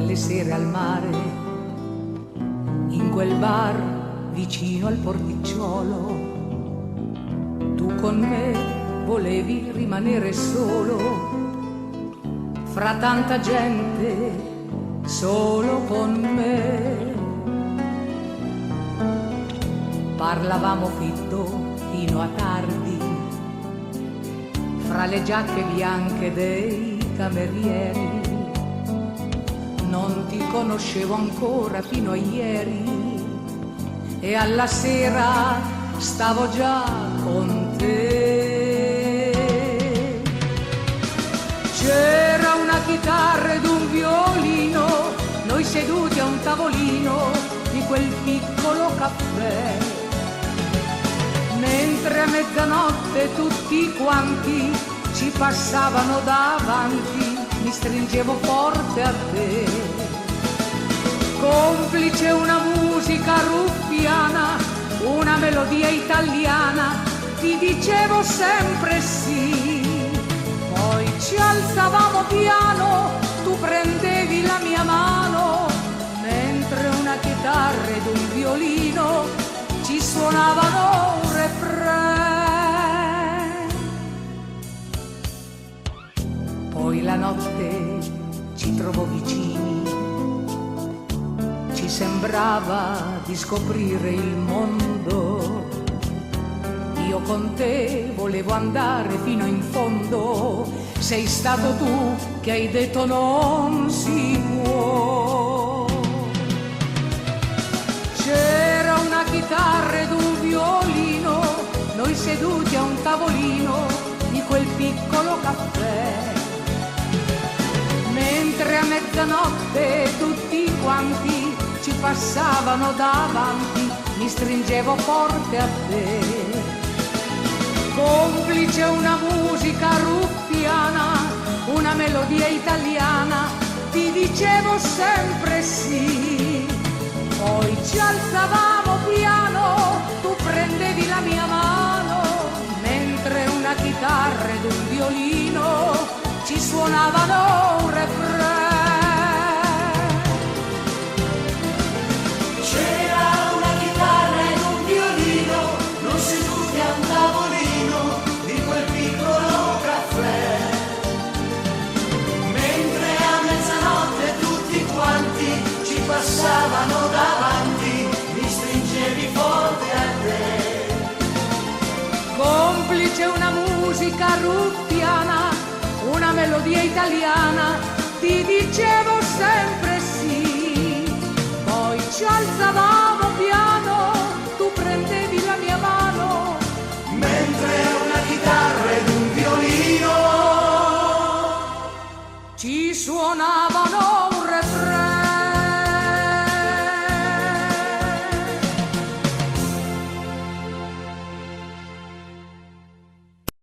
quelle sere al mare, in quel bar vicino al porticciolo. Tu con me volevi rimanere solo, fra tanta gente, solo con me. Parlavamo fitto fino a tardi, fra le giacche bianche dei camerieri. Non ti conoscevo ancora fino a ieri e alla sera stavo già con te. C'era una chitarra ed un violino, noi seduti a un tavolino di quel piccolo caffè, mentre a mezzanotte tutti quanti ci passavano davanti, mi stringevo forte a te. Complice una musica ruffiana, una melodia italiana, ti dicevo sempre sì. Poi ci alzavamo piano, tu prendevi la mia mano, mentre una chitarra ed un violino ci suonavano un refrain. Poi la notte ci trovò vicini, ci sembrava di scoprire il mondo. Io con te volevo andare fino in fondo, sei stato tu che hai detto non si può. C'era una chitarra ed un violino, noi seduti a un tavolino di quel piccolo caffè, mentre a mezzanotte tutti quanti ci passavano davanti, mi stringevo forte a te. Complice una musica ruffiana, una melodia italiana, ti dicevo sempre sì. Poi ci alzavamo piano, tu prendevi la mia mano, mentre una chitarra ed un violino ci suonavano un refrain. C'era una chitarra ed un violino, non seduti a un tavolino di quel piccolo caffè, mentre a mezzanotte tutti quanti ci passavano davanti, mi stringevi forte a te. Complice una musica ruffiana, una melodia italiana, ti dicevo sempre sì. Poi ci alzavamo